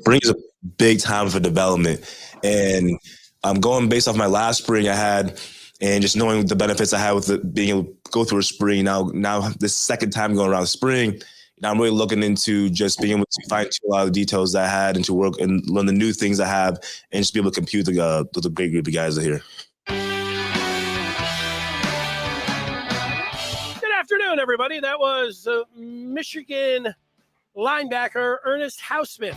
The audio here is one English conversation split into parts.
spring is a big time for development. And I'm going based off my last spring I had and just knowing the benefits I had with being able to go through a spring. Now this second time going around spring, now I'm really looking into just being able to fine tune a lot of the details that I had and to work and learn the new things I have and just be able to compete with the great group of guys that are here. Good afternoon, everybody. That was Michigan linebacker Ernest Hausmann.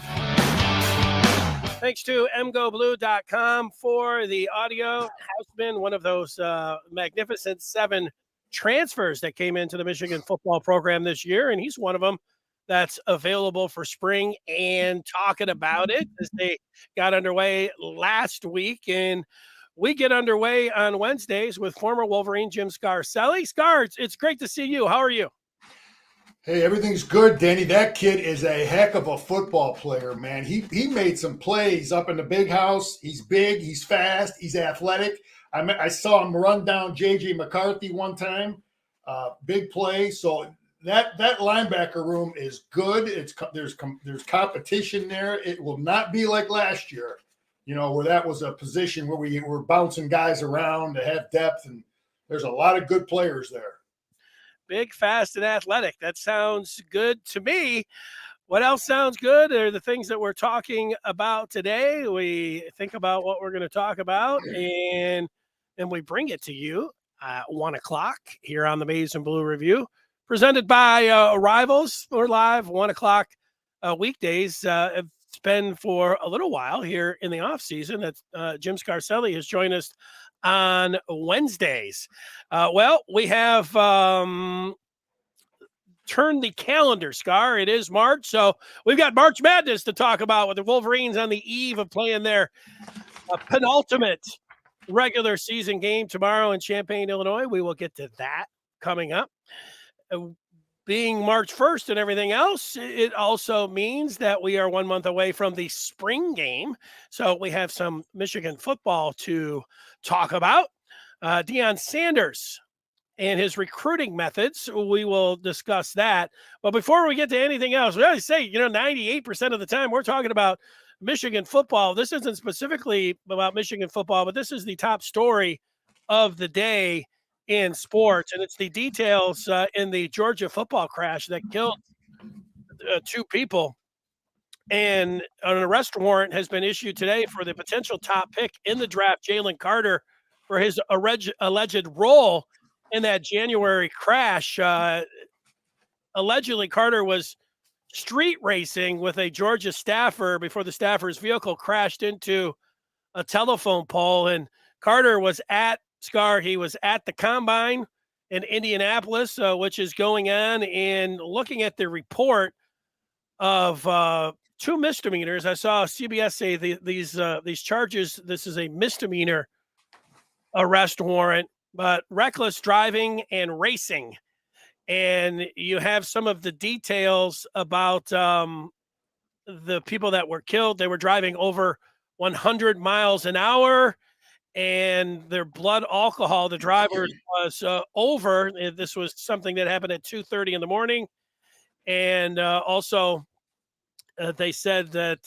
Thanks to mgoblue.com for the audio. Hausmann, one of those magnificent 7 transfers that came into the Michigan football program this year, and he's one of them that's available for spring and talking about it as they got underway last week. And we get underway on Wednesdays with former Wolverine Jim Scarcelli. Scar, it's great to see you. How are you? Hey, everything's good, Danny. That kid is a heck of a football player, man. He made some plays up in the big house. He's big, he's fast, he's athletic. I saw him run down J.J. McCarthy one time. Big play. So that linebacker room is good. There's competition there. It will not be like last year, where that was a position where we were bouncing guys around to have depth, and there's a lot of good players there. Big, fast, and athletic. That sounds good to me. What else sounds good are the things that we're talking about today. We think about what we're going to talk about, and then we bring it to you at 1 o'clock here on the Maize and Blue Review, presented by Rivals. We're live 1 o'clock weekdays. It's been for a little while here in the off season that Jim Scarcelli has joined us on Wednesdays. We have turned the calendar, Scar. It is March, so we've got March Madness to talk about with the Wolverines on the eve of playing their penultimate regular season game tomorrow in Champaign, Illinois. We will get to that coming up. Being March 1st and everything else, it also means that we are 1 month away from the spring game. So we have some Michigan football to talk about. Deion Sanders and his recruiting methods, we will discuss that. But before we get to anything else, we always say, 98% of the time we're talking about Michigan football. This isn't specifically about Michigan football, but this is the top story of the day in sports, and it's the details in the Georgia football crash that killed 2 people. And an arrest warrant has been issued today for the potential top pick in the draft, Jalen Carter, for his alleged role in that January crash. Allegedly, Carter was street racing with a Georgia staffer before the staffer's vehicle crashed into a telephone pole, and Carter was at the combine in Indianapolis, which is going on, and looking at the report of 2 misdemeanors. I saw CBS say these charges, this is a misdemeanor arrest warrant, but reckless driving and racing. And you have some of the details about the people that were killed. They were driving over 100 miles an hour, and their blood alcohol, the driver was over. This was something that happened at 2:30 in the morning. And also they said that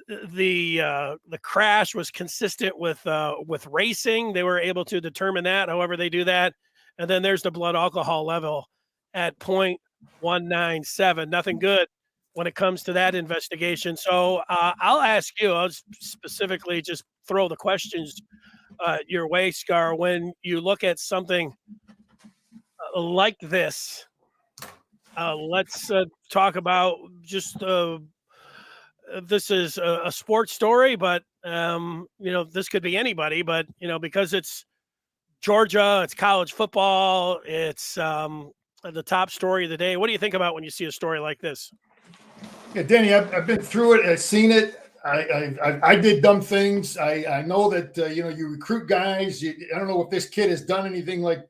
the crash was consistent with racing. They were able to determine that, however they do that. And then there's the blood alcohol level at 0.197. Nothing good when it comes to that investigation. So I'll ask you, I'll specifically just throw the questions your way, Scar. When you look at something like this, let's talk about just this is a sports story, but this could be anybody, but because it's Georgia, it's college football, it's the top story of the day. What do you think about when you see a story like this? Yeah, Danny, I've been through it. I've seen it. I did dumb things. I know that you recruit guys. I don't know if this kid has done anything like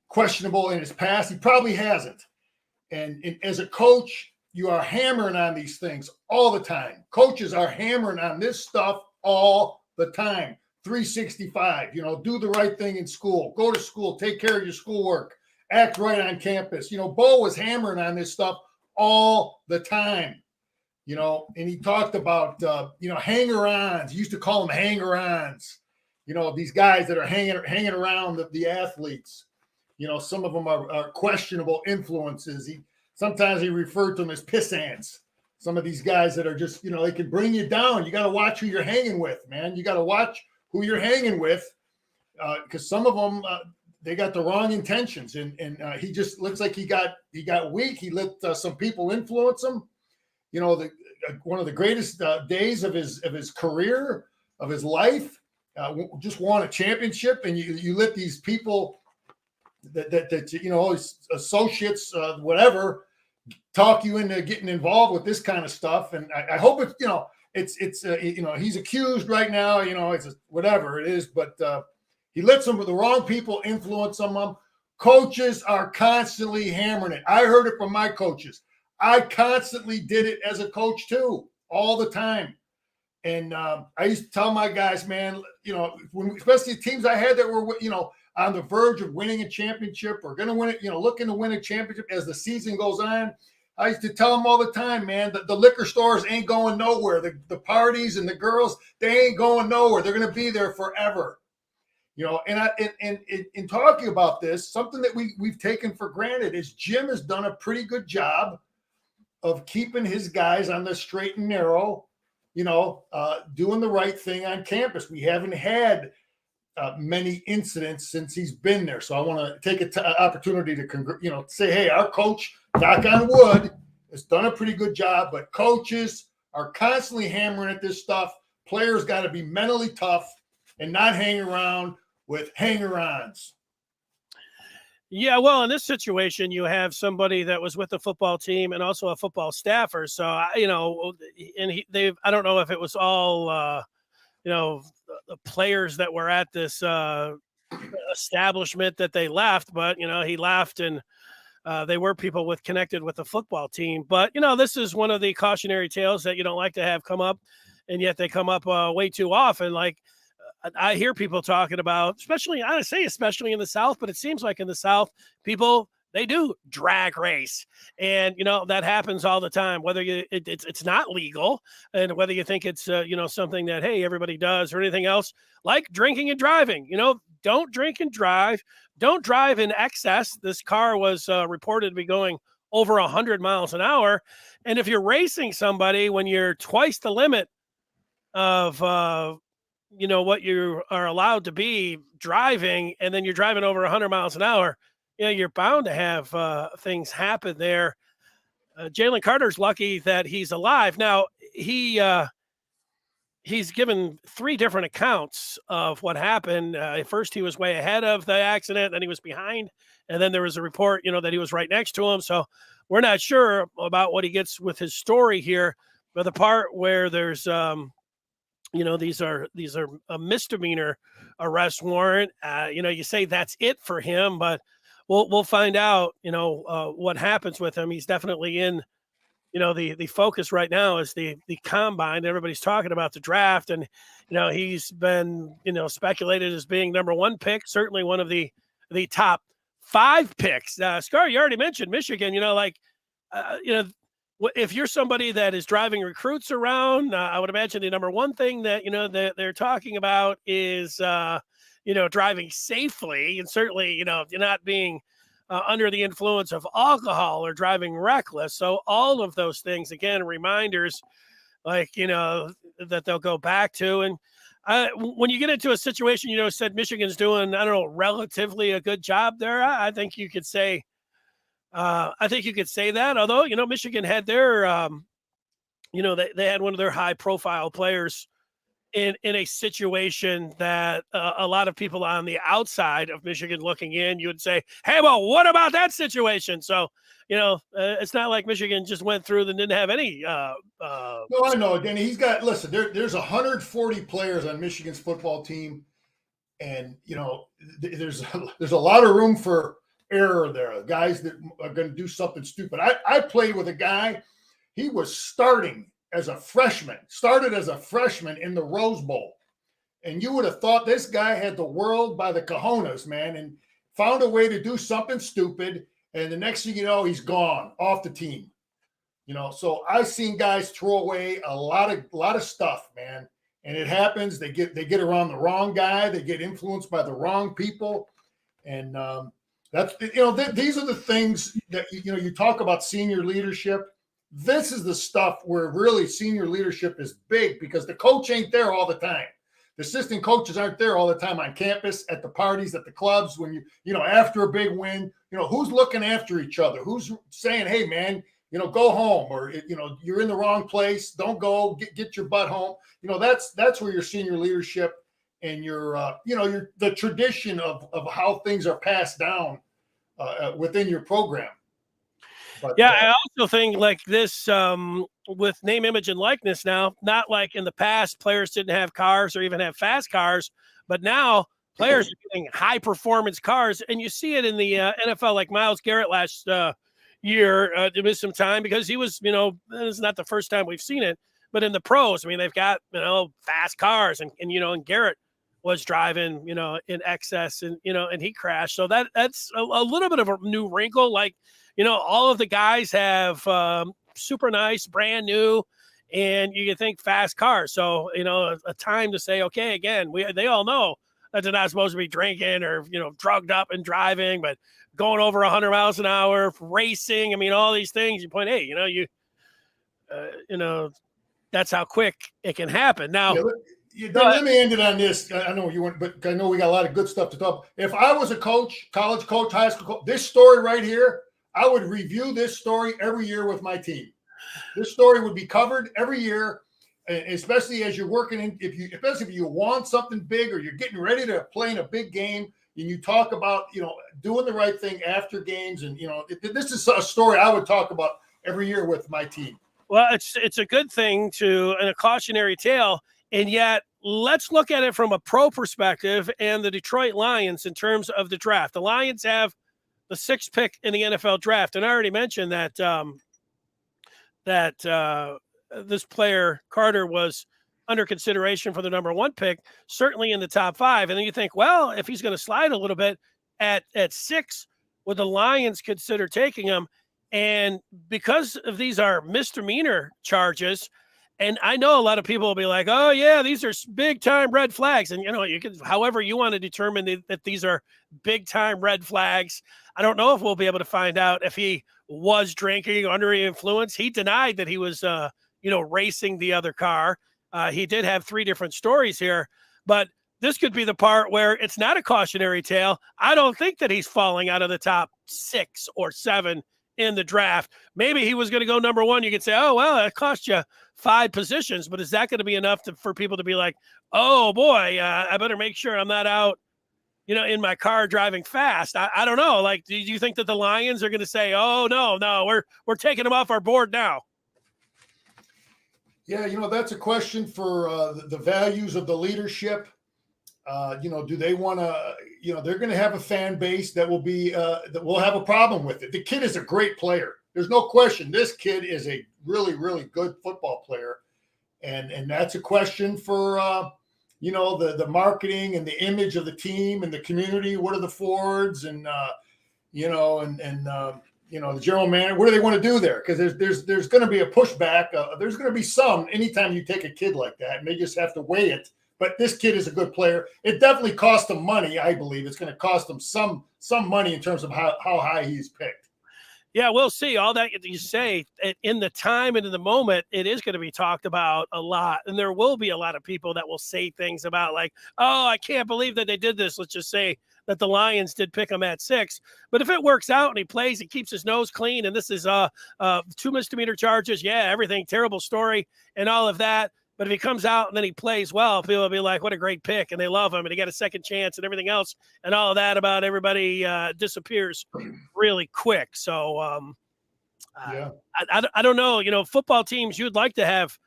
questionable in his past. He probably hasn't. And as a coach, you are hammering on these things all the time. Coaches are hammering on this stuff all the time. 365. Do the right thing in school. Go to school. Take care of your schoolwork. Act right on campus. Bo was hammering on this stuff all the time. And he talked about, hanger-ons. He used to call them hanger-ons. These guys that are hanging around the athletes. Some of them are questionable influences. Sometimes he referred to them as pissants. Some of these guys that are just, they can bring you down. You got to watch who you're hanging with, man. You got to watch who you're hanging with, because some of them, they got the wrong intentions. And he just looks like he got weak. He let some people influence him. One of the greatest days of his career, of his life, just won a championship, and you let these people that his associates, whatever, talk you into getting involved with this kind of stuff. And I hope he's accused right now. It's whatever it is, but he lets the wrong people influence him. Coaches are constantly hammering it. I heard it from my coaches. I constantly did it as a coach too, all the time. And I used to tell my guys, man, especially teams I had that were, on the verge of winning a championship or going to win it, looking to win a championship as the season goes on. I used to tell them all the time, man, that the liquor stores ain't going nowhere. The parties and the girls, they ain't going nowhere. They're going to be there forever. And in talking about this, something that we've taken for granted is Jim has done a pretty good job of keeping his guys on the straight and narrow, doing the right thing on campus. We haven't had many incidents since he's been there. So I want to take an opportunity to, say, hey, our coach, knock on wood, has done a pretty good job, but coaches are constantly hammering at this stuff. Players got to be mentally tough and not hang around with hanger-ons. Yeah, well, in this situation, you have somebody that was with the football team and also a football staffer. So, I don't know if it was all, the players that were at this establishment that they left, but, he left and they were people connected with the football team. But, this is one of the cautionary tales that you don't like to have come up, and yet they come up way too often. Like, I hear people talking about, especially in the South, but it seems like in the South, people, they do drag race. And, that happens all the time, whether it's not legal, and whether you think it's, something that, hey, everybody does or anything else, like drinking and driving. Don't drink and drive. Don't drive in excess. This car was reported to be going over 100 miles an hour. And if you're racing somebody when you're twice the limit of, what you are allowed to be driving, and then you're driving over 100 miles an hour, you're bound to have things happen there. Jalen Carter's lucky that he's alive. Now, he's given 3 different accounts of what happened. At first, he was way ahead of the accident, then he was behind, and then there was a report, that he was right next to him. So we're not sure about what he gets with his story here. But the part where there's these are a misdemeanor arrest warrant. You say that's it for him, but we'll find out, what happens with him. He's definitely in, the focus right now is the combine. Everybody's talking about the draft, and, he's been, speculated as being number 1 pick, certainly one of the top 5 picks. Scar, you already mentioned Michigan, if you're somebody that is driving recruits around, I would imagine the number 1 thing that, that they're talking about is, driving safely, and certainly, not being under the influence of alcohol or driving reckless. So all of those things, again, reminders like, that they'll go back to. And when you get into a situation, said Michigan's doing, relatively a good job there. I think you could say, that, although, Michigan had their, they had one of their high profile players in a situation that a lot of people on the outside of Michigan looking in, you would say, hey, well, what about that situation? So, it's not like Michigan just went through and didn't have any. No, I know, Danny. There's 140 players on Michigan's football team. And, there's a lot of room for error there. Guys that are going to do something stupid. I played with a guy. He was started as a freshman in the Rose Bowl. And you would have thought this guy had the world by the cojones, man, and found a way to do something stupid. And the next thing you know, he's gone off the team. So I've seen guys throw away a lot of stuff, man. And it happens. They get around the wrong guy. They get influenced by the wrong people. And these are the things that, you talk about senior leadership. This is the stuff where really senior leadership is big, because the coach ain't there all the time. The assistant coaches aren't there all the time on campus, at the parties, at the clubs, when after a big win, who's looking after each other? Who's saying, hey, man, go home, or, you're in the wrong place. Don't go, get your butt home. That's where your senior leadership and your the tradition of how things are passed down within your program. But, I also think like this with name, image, and likeness now, not like in the past, players didn't have cars or even have fast cars, but now players are getting high performance cars. And you see it in the NFL, like Myles Garrett last year to miss some time because he was, this is not the first time we've seen it, but in the pros, I mean, they've got, fast cars and Garrett was driving, in excess and he crashed. So that's a little bit of a new wrinkle. Like, all of the guys have super nice, brand new, and you can think fast cars. So, a time to say, okay, again, they all know that they're not supposed to be drinking or, drugged up and driving, but going over 100 miles an hour, racing. I mean, all these things you point, hey, that's how quick it can happen. Now, let me end it on this. I know you want, but I know we got a lot of good stuff to talk. If I was a coach, college coach, high school coach, this story right here, I would review this story every year with my team. This story would be covered every year, especially as you're working in. Especially if you want something big or you're getting ready to play in a big game, and you talk about doing the right thing after games, and this is a story I would talk about every year with my team. Well, it's a good thing and a cautionary tale. And yet, let's look at it from a pro perspective and the Detroit Lions in terms of the draft. The Lions have the 6th pick in the NFL draft. And I already mentioned that this player, Carter, was under consideration for the number 1 pick, certainly in the top 5. And then you think, well, if he's going to slide a little bit at 6, would the Lions consider taking him? And because of these are misdemeanor charges, and I know a lot of people will be like, oh, yeah, these are big time red flags. And, you can, however you want to determine that these are big time red flags. I don't know if we'll be able to find out if he was drinking under influence. He denied that he was, racing the other car. He did have 3 different stories here, but this could be the part where it's not a cautionary tale. I don't think that he's falling out of the top 6 or 7 in the draft. Maybe he was going to go number 1. You could say, oh, well, that cost you 5 positions, but is that going to be enough for people to be like, oh boy, I better make sure I'm not out, in my car driving fast? I don't know. Like, do you think that the Lions are going to say, oh no, we're taking him off our board now? Yeah. That's a question for the values of the leadership. Do they want to, they're going to have a fan base that will be, that will have a problem with it. The kid is a great player. There's no question. This kid is a really, really good football player. And that's a question for, the marketing and the image of the team and the community. What are the forwards and, the general manager, what do they want to do there? Because there's going to be a pushback. There's going to be some anytime you take a kid like that, and they just have to weigh it. But this kid is a good player. It definitely cost him money. I believe it's going to cost him some money in terms of how high he's picked. Yeah, we'll see. All that you say in the time and in the moment, it is going to be talked about a lot. And there will be a lot of people that will say things about like, oh, I can't believe that they did this. Let's just say that the Lions did pick him at 6. But if it works out and he plays, he keeps his nose clean, and this is 2 misdemeanor charges, everything, terrible story and all of that. But if he comes out and then he plays well, people will be like, what a great pick, and they love him, and he got a second chance and everything else, and all of that about everybody disappears really quick. So I don't know. Football teams, you'd like to have,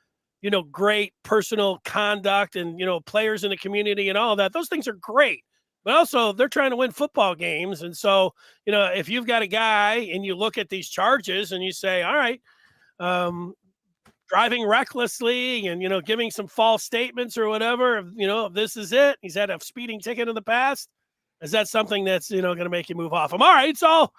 great personal conduct and, players in the community and all of that. Those things are great. But also they're trying to win football games. And so, if you've got a guy and you look at these charges and you say, all right, driving recklessly and, giving some false statements or whatever, this is it. He's had a speeding ticket in the past. Is that something that's, going to make you move off him? All right. It's all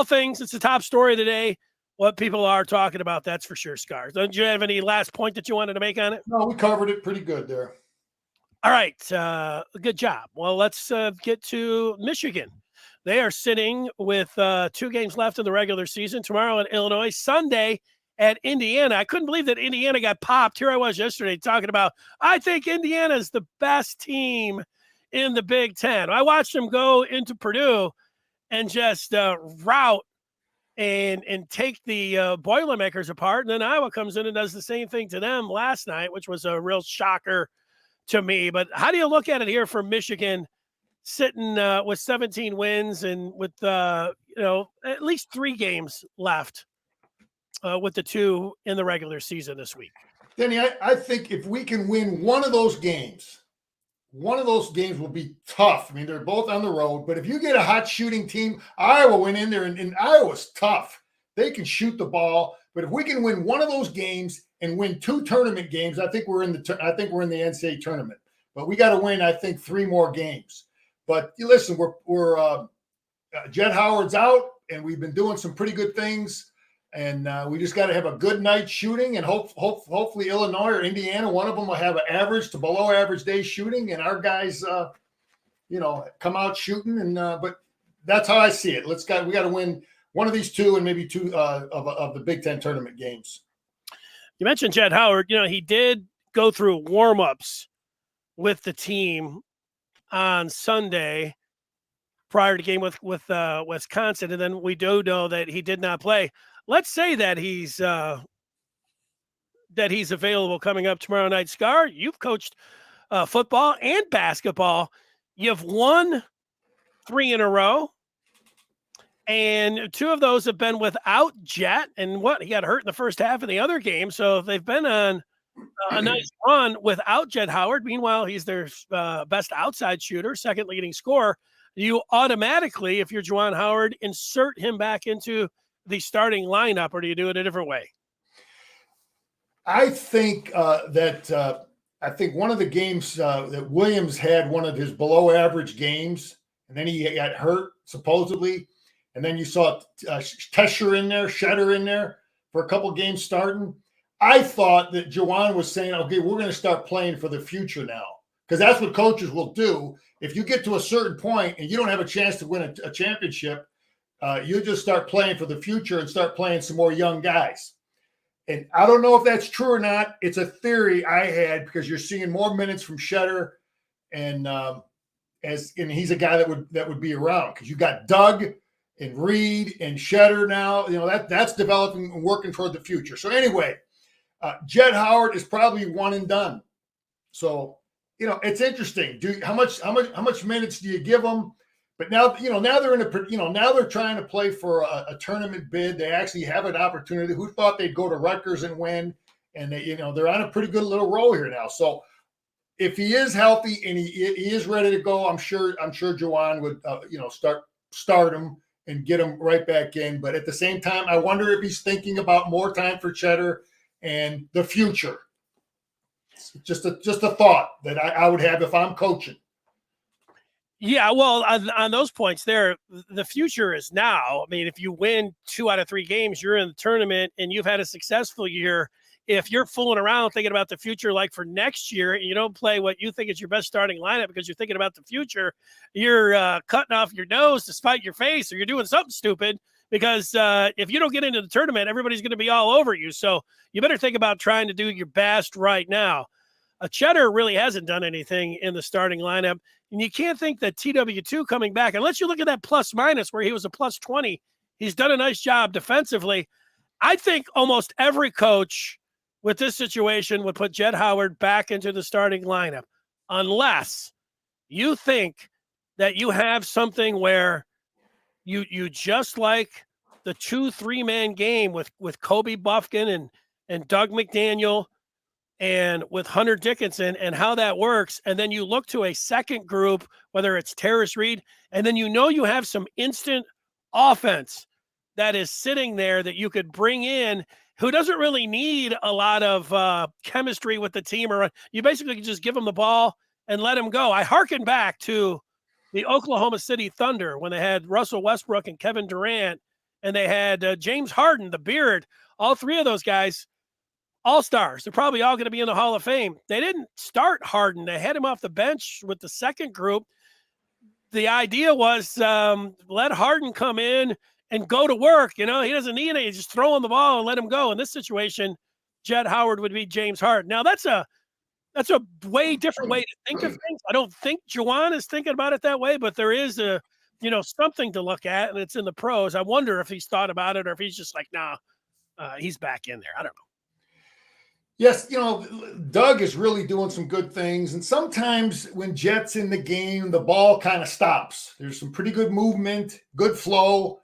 things. It's the top story today. what people are talking about, that's for sure, Scars. Don't you have any last point that you wanted to make on it? No, we covered it pretty good there. All right. Good job. Well, let's get to Michigan. They are sitting with 2 games left in the regular season. Tomorrow at Illinois, Sunday at Indiana. I couldn't believe that Indiana got popped. Here I was yesterday talking about, I think Indiana is the best team in the Big Ten. I watched them go into Purdue and just rout and take the Boilermakers apart. And then Iowa comes in and does the same thing to them last night, which was a real shocker to me. But how do you look at it here for Michigan sitting with 17 wins and with, at least 3 games left with the 2 in the regular season this week? Denny, I think if we can win one of those games will be tough. I mean, they're both on the road, but if you get a hot shooting team, Iowa went in there and Iowa's tough. They can shoot the ball, but if we can win one of those games and win 2 tournament games, I think we're in the NCAA tournament. But we got to win, I think, 3 more games. But listen, we're Jett Howard's out, and we've been doing some pretty good things, and we just got to have a good night shooting, and hopefully Illinois or Indiana, one of them will have an average to below average day shooting, and our guys, come out shooting. And but that's how I see it. We got to win one of these 2 and maybe 2 of the Big Ten tournament games. You mentioned Jett Howard. He did go through warmups with the team on Sunday prior to game with Wisconsin, and then we do know that he did not play. Let's say that he's available coming up tomorrow night. Scar, you've coached football and basketball. You've won 3 in a row, and 2 of those have been without Jett. And he got hurt in the first half of the other game, so they've been on a nice run without Jett Howard. Meanwhile, he's their best outside shooter, second leading scorer. You automatically, if you're Juwan Howard, insert him back into the starting lineup, or do you do it a different way? I think that one of the games that Williams had one of his below average games, and then he got hurt supposedly, and then you saw Shetter in there for a couple games starting. I thought that Juwan was saying, okay, we're going to start playing for the future now, because that's what coaches will do. If you get to a certain point and you don't have a chance to win a championship, you just start playing for the future and start playing some more young guys. And I don't know if that's true or not. It's a theory I had, because you're seeing more minutes from Shetter, and he's a guy that would be around, because you got Doug and Reed and Shetter now. That's developing and working toward the future. So anyway, Jett Howard is probably one and done. So it's interesting. How much minutes do you give them? But now they're now they're trying to play for a tournament bid. They actually have an opportunity. Who thought they'd go to Rutgers and win? And they're on a pretty good little roll here now. So if he is healthy and he is ready to go, I'm sure Juwan would start him and get him right back in. But at the same time, I wonder if he's thinking about more time for Cheddar and the future. Just a thought that I would have if I'm coaching. Yeah, well, on those points there, the future is now. I mean, if you win 2 out of 3 games, you're in the tournament and you've had a successful year. If you're fooling around thinking about the future, like for next year, and you don't play what you think is your best starting lineup because you're thinking about the future, you're cutting off your nose to spite your face, or you're doing something stupid, because if you don't get into the tournament, everybody's going to be all over you. So you better think about trying to do your best right now. Cheddar really hasn't done anything in the starting lineup. And you can't think that TW2 coming back, unless you look at that plus minus where he was a plus 20, he's done a nice job defensively. I think almost every coach with this situation would put Jett Howard back into the starting lineup, unless you think that you have something where you just like the 2-3-man game with Kobe Buffkin and Doug McDaniel and with Hunter Dickinson and how that works. And then you look to a second group, whether it's Terrace Reed, and then you have some instant offense that is sitting there that you could bring in, who doesn't really need a lot of chemistry with the team. Or you basically can just give them the ball and let them go. I hearken back to the Oklahoma City Thunder when they had Russell Westbrook and Kevin Durant and they had James Harden, the beard, all three of those guys, all-stars. They're probably all going to be in the Hall of Fame. They didn't start Harden. They had him off the bench with the second group. The idea was let Harden come in and go to work. He doesn't need it. Just throw him the ball and let him go. In this situation, Jett Howard would be James Harden. Now, that's a way different way to think of things. I don't think Juwan is thinking about it that way, but there is something to look at, and it's in the pros. I wonder if he's thought about it or if he's just like, nah, he's back in there. I don't know. Yes, Doug is really doing some good things. And sometimes when Jett's in the game, the ball kind of stops. There's some pretty good movement, good flow.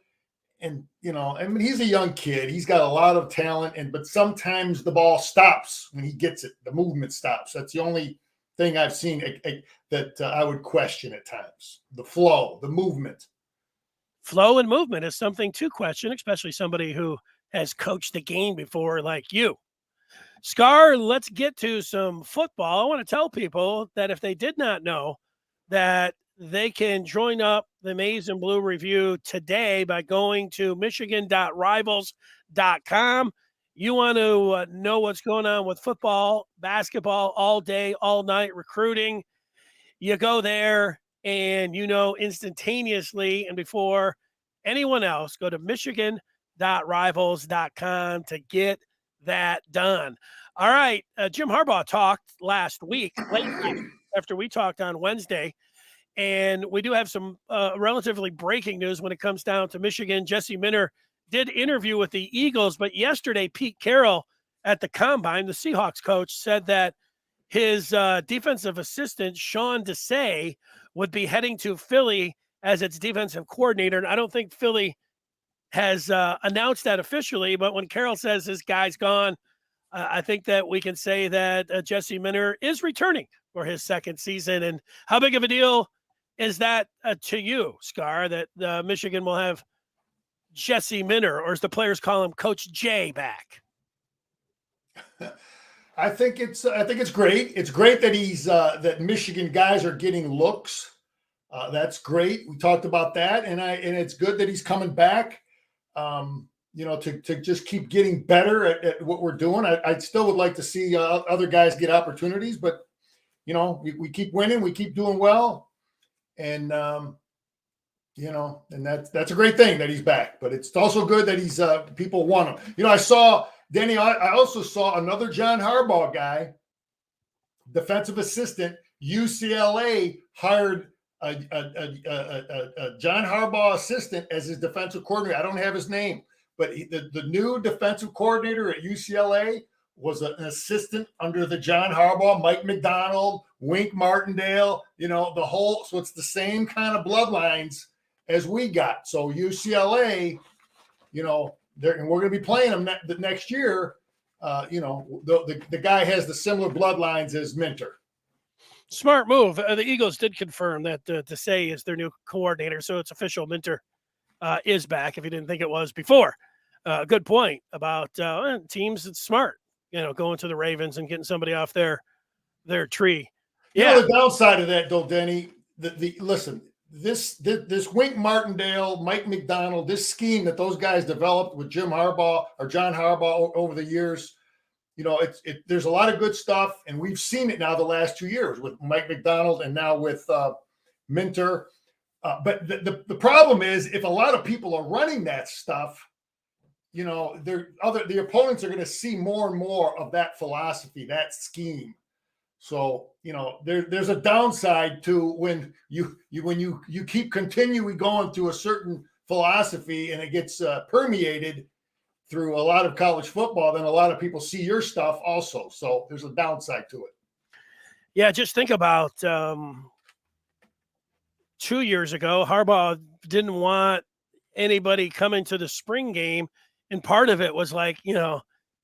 And, he's a young kid. He's got a lot of talent. But sometimes the ball stops when he gets it. The movement stops. That's the only thing I've seen that I would question at times. The flow, the movement. Flow and movement is something to question, especially somebody who has coached the game before like you. Scar, let's get to some football. I want to tell people that if they did not know, that they can join up the Maize and Blue Review today by going to michigan.rivals.com. You want to know what's going on with football, basketball, all day, all night, recruiting. You go there and instantaneously and before anyone else, go to michigan.rivals.com to get that done. All right. Jim Harbaugh talked last week, late after we talked on Wednesday, and we do have some relatively breaking news when it comes down to Michigan. Jesse Minter did interview with the Eagles, but yesterday Pete Carroll at the Combine, the Seahawks coach, said that his defensive assistant, Sean Desai, would be heading to Philly as its defensive coordinator, and I don't think Philly has announced that officially, but when Carroll says his guy's gone, I think that we can say that Jesse Minter is returning for his second season. And how big of a deal is that to you, Scar, that Michigan will have Jesse Minter, or as the players call him, Coach J, back? I think it's great. It's great that he's that Michigan guys are getting looks. That's great. We talked about that, and it's good that he's coming back. To just keep getting better at what we're doing. I still would like to see other guys get opportunities, but we keep winning, we keep doing well, and and that's a great thing that he's back. But it's also good that he's people want him. I saw Danny. I also saw another John Harbaugh guy, defensive assistant. UCLA hired a John Harbaugh assistant as his defensive coordinator. I don't have his name, but the new defensive coordinator at UCLA was an assistant under the John Harbaugh, Mike McDonald, Wink Martindale, the whole. So it's the same kind of bloodlines as we got. So UCLA, and we're going to be playing them the next year. The guy has the similar bloodlines as Minter. Smart move. The Eagles did confirm that Desai is their new coordinator, so it's official. Minter is back, if you didn't think it was before. Good point about teams. It's smart, going to the Ravens and getting somebody off their tree. Yeah. The downside of that, though, Denny, listen, this Wink Martindale, Mike McDonald, this scheme that those guys developed with Jim Harbaugh or John Harbaugh over the years, there's a lot of good stuff, and we've seen it now the last 2 years with Mike McDonald and now with Minter. But the problem is, if a lot of people are running that stuff, the opponents are going to see more and more of that philosophy, that scheme. So there's a downside to when you keep continually going through a certain philosophy and it gets permeated through a lot of college football, then a lot of people see your stuff also. So there's a downside to it. Yeah, just think about 2 years ago, Harbaugh didn't want anybody coming to the spring game. And part of it was like, he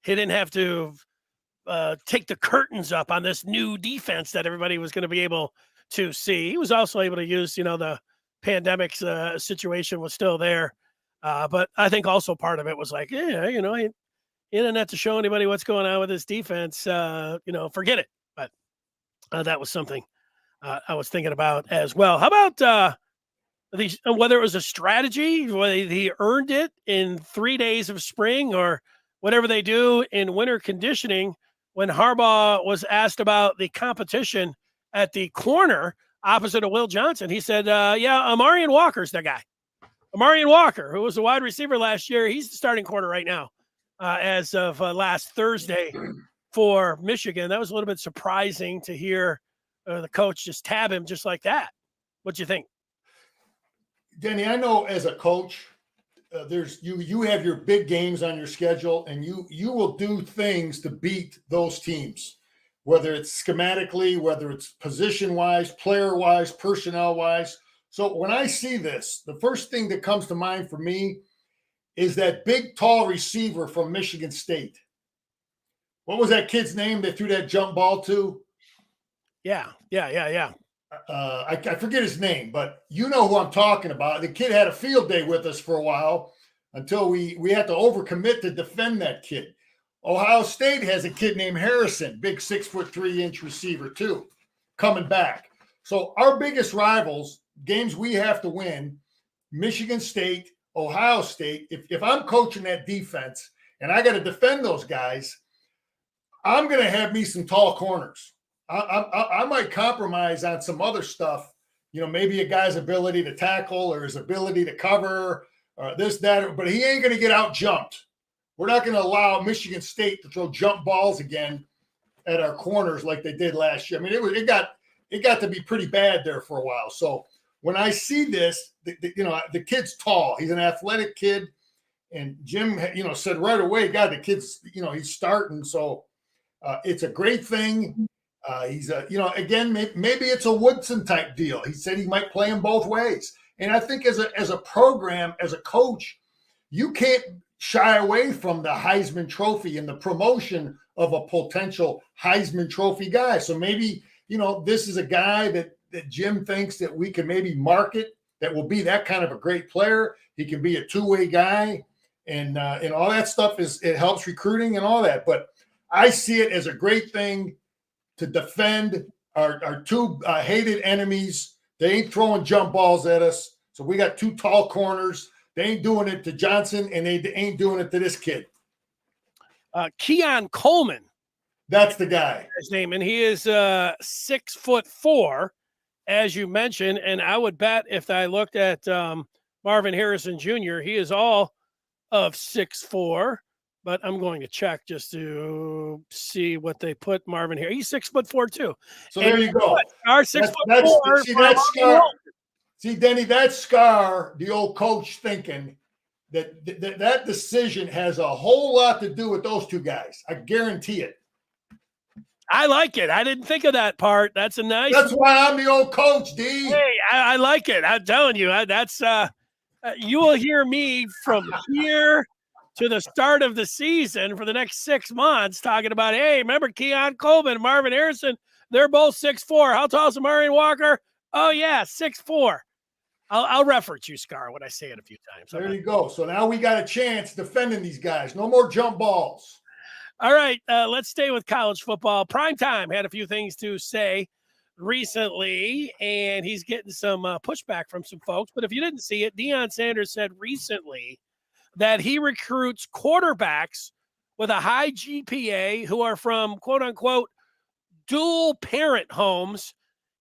didn't have to take the curtains up on this new defense that everybody was going to be able to see. He was also able to use, the pandemic situation was still there. But I think also part of it was like, he didn't have to show anybody what's going on with his defense. Forget it. But that was something I was thinking about as well. How about whether it was a strategy, whether he earned it in 3 days of spring or whatever they do in winter conditioning. When Harbaugh was asked about the competition at the corner opposite of Will Johnson, he said, Amarian Walker's the guy. Amarian Walker, who was a wide receiver last year, he's the starting corner right now as of last Thursday for Michigan. That was a little bit surprising to hear the coach just tab him just like that. What'd you think? Denny, I know as a coach, you have your big games on your schedule, and you will do things to beat those teams, whether it's schematically, whether it's position-wise, player-wise, personnel-wise. So when I see this, the first thing that comes to mind for me is that big, tall receiver from Michigan State. What was that kid's name they threw that jump ball to? Yeah. I forget his name, but you know who I'm talking about. The kid had a field day with us for a while until we had to overcommit to defend that kid. Ohio State has a kid named Harrison, big 6'3" receiver too, coming back. So our biggest rivals, games we have to win, Michigan State, Ohio State. If I'm coaching that defense and I got to defend those guys, I'm going to have me some tall corners. I might compromise on some other stuff, maybe a guy's ability to tackle or his ability to cover or this, that, but he ain't going to get out jumped. We're not going to allow Michigan State to throw jump balls again at our corners like they did last year. I mean, it got to be pretty bad there for a while. So when I see this, the kid's tall. He's an athletic kid, and Jim, said right away, God, the kid's, he's starting. So it's a great thing. He's again, maybe it's a Woodson type deal. He said he might play him both ways. And I think as a program, as a coach, you can't shy away from the Heisman Trophy and the promotion of a potential Heisman Trophy guy. So maybe, this is a guy that Jim thinks that we can maybe market that will be that kind of a great player. He can be a two-way guy, and all that stuff it helps recruiting and all that. But I see it as a great thing to defend our two hated enemies. They ain't throwing jump balls at us. So we got two tall corners. They ain't doing it to Johnson, and they ain't doing it to this kid. Keon Coleman. That's the guy. His name, and he is 6'4", as you mentioned. And I would bet if I looked at Marvin Harrison Jr., he is all of 6'4". But I'm going to check just to see what they put Marvin here. He's 6'4" too. So there you go. Our 6'4". See, that's Scar. See, Denny, that's Scar, the old coach, thinking that decision has a whole lot to do with those two guys. I guarantee it. I like it. I didn't think of that part. That's a nice. That's why I'm the old coach, D. Hey, I like it. I'm telling you, that's you will hear me from here to the start of the season for the next 6 months talking about, hey, remember Keon Coleman, Marvin Harrison? They're both 6'4". How tall is Amarian Walker? Oh, yeah, 6'4". I'll reference you, Scar, when I say it a few times. There you go. So now we got a chance defending these guys. No more jump balls. All right, let's stay with college football. Primetime had a few things to say recently, and he's getting some pushback from some folks. But if you didn't see it, Deion Sanders said recently that he recruits quarterbacks with a high GPA who are from, quote-unquote, dual parent homes.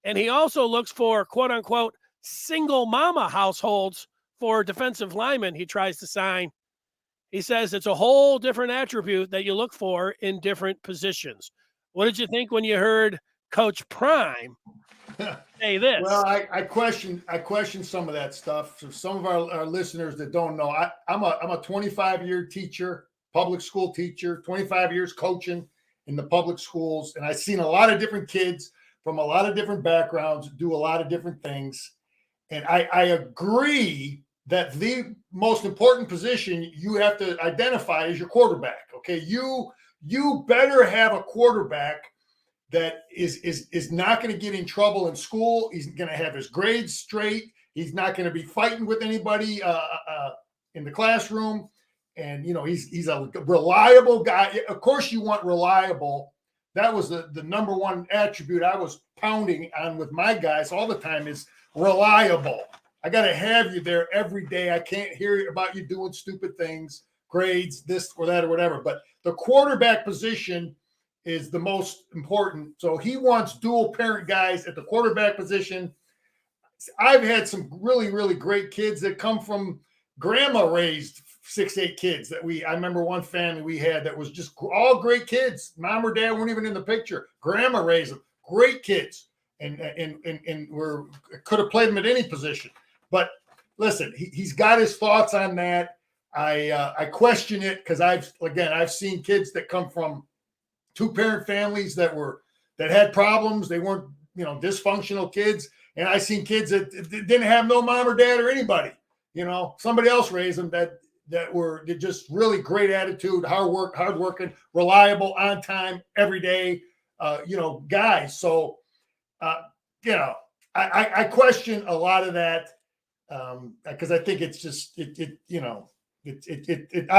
And he also looks for, quote-unquote, single mama households for defensive linemen he tries to sign. He says it's a whole different attribute that you look for in different positions. What did you think when you heard Coach Prime say this? Well, I question some of that stuff. So some of our listeners that don't know, I'm a 25-year teacher, public school teacher, 25 years coaching in the public schools, and I've seen a lot of different kids from a lot of different backgrounds do a lot of different things. And I agree that the most important position you have to identify is your quarterback. Okay, you better have a quarterback that is not going to get in trouble in school. He's going to have his grades straight. He's not going to be fighting with anybody in the classroom. And, he's a reliable guy. Of course you want reliable. That was the number one attribute I was pounding on with my guys all the time is reliable. I got to have you there every day. I can't hear about you doing stupid things, grades, this or that or whatever. But the quarterback position is the most important. So he wants dual parent guys at the quarterback position. I've had some really, really great kids that come from grandma raised 6, 8 kids I remember one family we had that was just all great kids. Mom or dad weren't even in the picture. Grandma raised them, great kids. And could have played them at any position. But listen, he's got his thoughts on that. I question it because I've seen kids that come from 2-parent families that had problems. They weren't, dysfunctional kids. And I seen kids that didn't have no mom or dad or anybody. Somebody else raised them that were just really great attitude, hardworking, reliable, on time, every day, guys. So, I question a lot of that because I think it's just I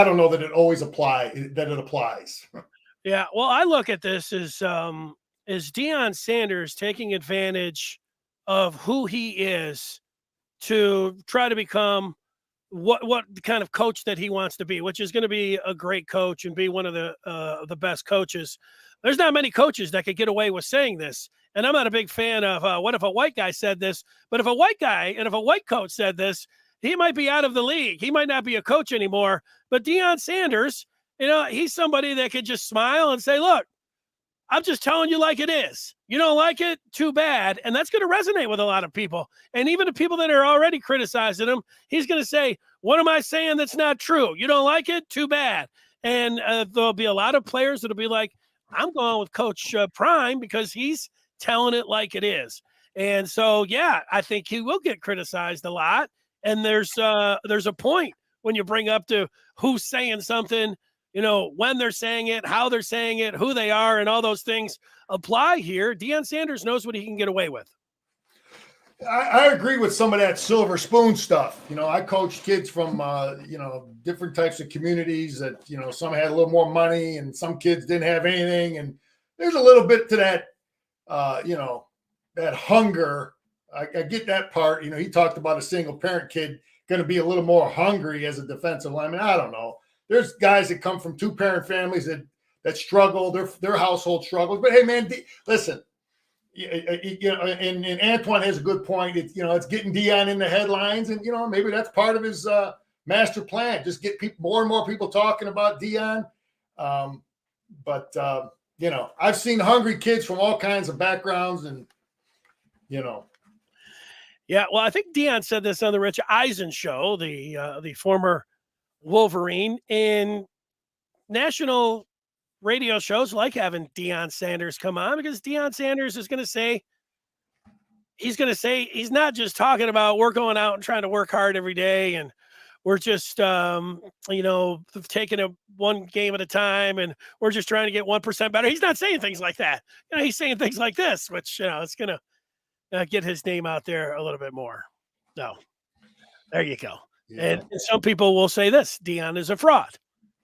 don't know that it always applies. Yeah, well, I look at this as Deion Sanders taking advantage of who he is to try to become what kind of coach that he wants to be, which is going to be a great coach and be one of the best coaches. There's not many coaches that could get away with saying this. And I'm not a big fan of what if a white guy said this, but if a white guy and if a white coach said this, he might be out of the league. He might not be a coach anymore. But Deion Sanders, he's somebody that could just smile and say, look, I'm just telling you like it is. You don't like it? Too bad. And that's going to resonate with a lot of people. And even the people that are already criticizing him, he's going to say, what am I saying that's not true? You don't like it? Too bad. And there'll be a lot of players that'll be like, I'm going with Coach Prime because he's telling it like it is. And so, yeah, I think he will get criticized a lot. And there's a point when you bring up to who's saying something, when they're saying it, how they're saying it, who they are, and all those things apply here. Deion Sanders knows what he can get away with. I agree with some of that silver spoon stuff. I coached kids from, different types of communities that, some had a little more money and some kids didn't have anything. And there's a little bit to that, that hunger. I get that part. He talked about a single parent kid going to be a little more hungry as a defensive lineman. I don't know. There's guys that come from 2-parent families that struggle. Their household struggles. But hey, man, listen. And Antoine has a good point. It's getting Deion in the headlines, and maybe that's part of his master plan. Just get more and more people talking about Deion. But I've seen hungry kids from all kinds of backgrounds, and Yeah, well, I think Deion said this on the Rich Eisen show, the former Wolverine, in national radio shows like having Deion Sanders come on, because Deion Sanders is going to say he's not just talking about we're going out and trying to work hard every day and we're just taking it one game at a time and we're just trying to get 1% better. He's not saying things like that. He's saying things like this, which it's going to get his name out there a little bit more. So there you go. Yeah. And some people will say this: Deion is a fraud.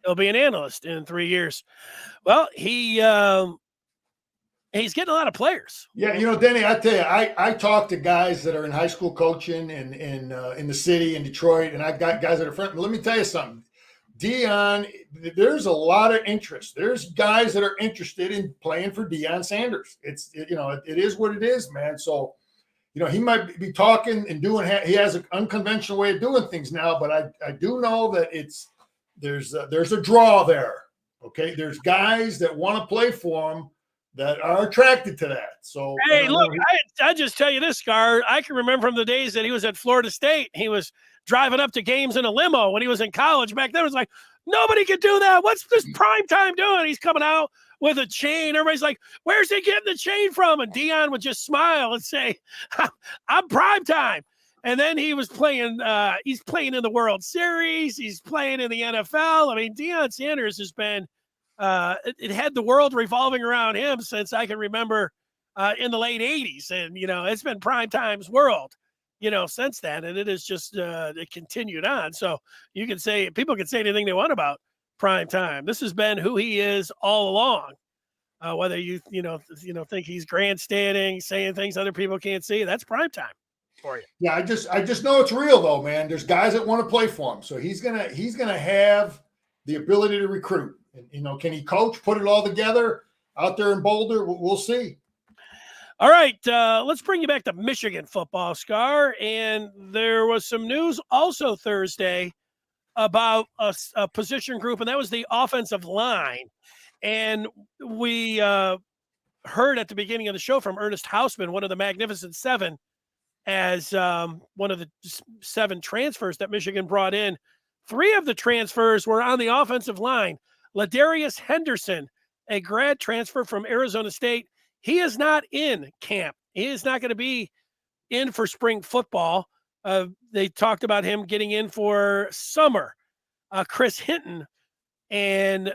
He'll be an analyst in 3 years. Well, he's getting a lot of players. Yeah, Denny, I tell you, I talk to guys that are in high school coaching and in the city in Detroit, and I've got guys that are friends. Let me tell you something. Deion, there's a lot of interest. There's guys that are interested in playing for Deion Sanders. It is what it is, man. So, he might be talking and he has an unconventional way of doing things now, but I do know that there's a draw there. Okay. There's guys that want to play for him that are attracted to that. So, hey, look, I just tell you this, Scar. I can remember from the days that he was at Florida State. He was driving up to games in a limo when he was in college. Back then, it was like, nobody could do that. What's this prime time doing? He's coming out with a chain. Everybody's like, where's he getting the chain from? And Deion would just smile and say, I'm prime time. And then he was playing, he's playing in the World Series. He's playing in the NFL. I mean, Deion Sanders has been, it had the world revolving around him since I can remember in the late 80s. And, it's been prime time's world, since then. And it is just, it continued on. So people can say anything they want about prime time. This has been who he is all along. Whether you think he's grandstanding, saying things other people can't see, that's prime time. for you. Yeah, I just know it's real though, man. There's guys that want to play for him, so he's gonna have the ability to recruit. And, can he coach? Put it all together out there in Boulder? We'll see. All right, let's bring you back to Michigan football, Scar. And there was some news also Thursday about a position group, and that was the offensive line. And we heard at the beginning of the show from Ernest Hausmann, one of the Magnificent Seven, as one of the 7 transfers that Michigan brought in. 3 of the transfers were on the offensive line. Ladarius Henderson, a grad transfer from Arizona State. He is not in camp. He is not going to be in for spring football. They talked about him getting in for summer. Chris Hinton and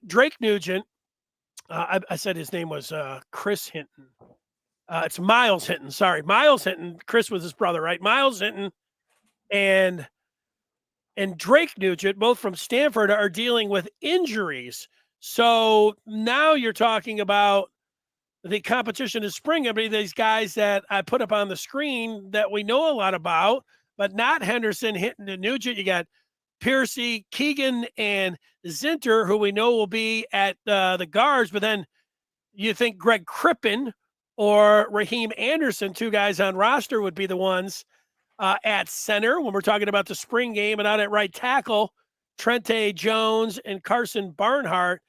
Drake Nugent. I said his name was Chris Hinton. It's Miles Hinton. Sorry, Miles Hinton. Chris was his brother, right? Miles Hinton and Drake Nugent, both from Stanford, are dealing with injuries. So now you're talking about the competition in spring. I mean, these guys that I put up on the screen that we know a lot about, but not Henderson, Hinton, and Nugent. You got Piercy, Keegan, and Zinter, who we know will be at the guards. But then you think Greg Crippen or Raheem Anderson, 2 guys on roster, would be the ones at center when we're talking about the spring game, and out at right tackle, Trente Jones and Carson Barnhart.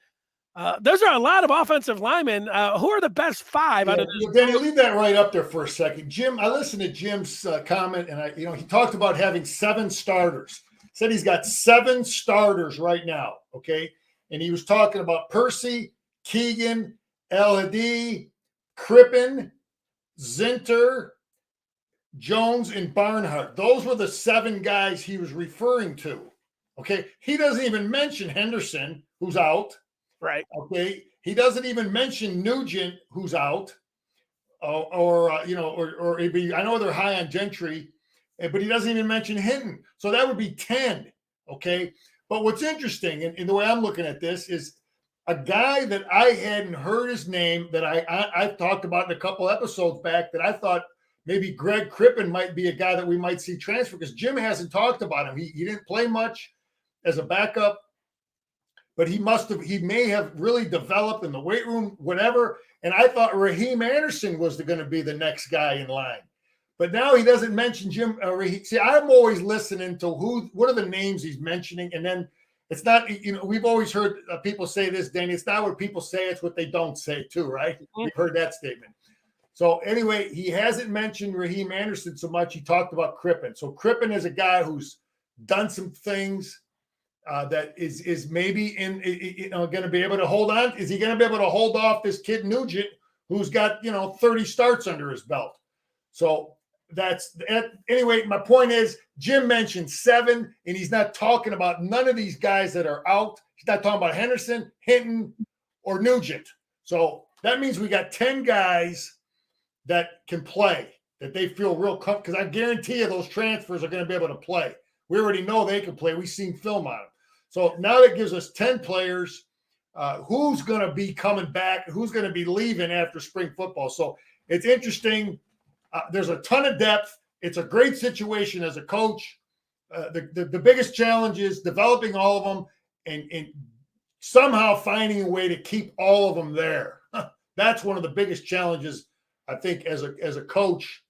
Those are a lot of offensive linemen. Who are the best 5 out of this? Danny, leave that right up there for a second. Jim, I listened to Jim's comment, and he talked about having 7 starters. Said he's got 7 starters right now, okay? And he was talking about Percy, Keegan, El-Hadi, Crippen, Zinter, Jones, and Barnhart. Those were the 7 guys he was referring to, okay? He doesn't even mention Henderson, who's out. Right. Okay. He doesn't even mention Nugent, who's out, or I know they're high on Gentry, but he doesn't even mention Hinton. So that would be 10. Okay. But what's interesting, and the way I'm looking at this, is a guy that I hadn't heard his name, that I talked about in a couple episodes back, that I thought maybe Greg Crippen might be a guy that we might see transfer, because Jim hasn't talked about him. He didn't play much as a backup, but he may have really developed in the weight room, whatever. And I thought Raheem Anderson was going to be the next guy in line. But now he doesn't mention Jim. See, I'm always listening to what are the names he's mentioning. And then it's not, we've always heard people say this, Danny. It's not what people say, it's what they don't say too, right? Mm-hmm. You've heard that statement. So anyway, he hasn't mentioned Raheem Anderson so much. He talked about Crippen. So Crippen is a guy who's done some things that is maybe going to be able to hold on. Is he going to be able to hold off this kid Nugent, who's got 30 starts under his belt? So that's anyway. My point is, Jim mentioned 7, and he's not talking about none of these guys that are out. He's not talking about Henderson, Hinton, or Nugent. So that means we got 10 guys that can play, that they feel real comfortable, because I guarantee you those transfers are going to be able to play. We already know they can play. We've seen film on them. So now that gives us 10 players. Who's going to be coming back? Who's going to be leaving after spring football? So it's interesting. There's a ton of depth. It's a great situation as a coach. The biggest challenge is developing all of them and somehow finding a way to keep all of them there. That's one of the biggest challenges, I think, as a coach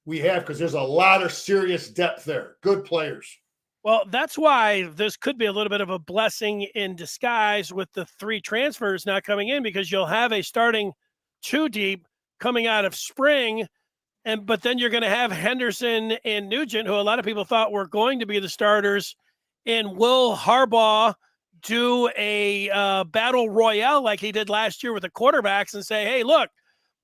we have, because there's a lot of serious depth there. Good players. Well, that's why this could be a little bit of a blessing in disguise with the 3 transfers not coming in, because you'll have a starting 2 deep coming out of spring. But then you're going to have Henderson and Nugent, who a lot of people thought were going to be the starters. And will Harbaugh do a battle royale like he did last year with the quarterbacks and say, hey, look,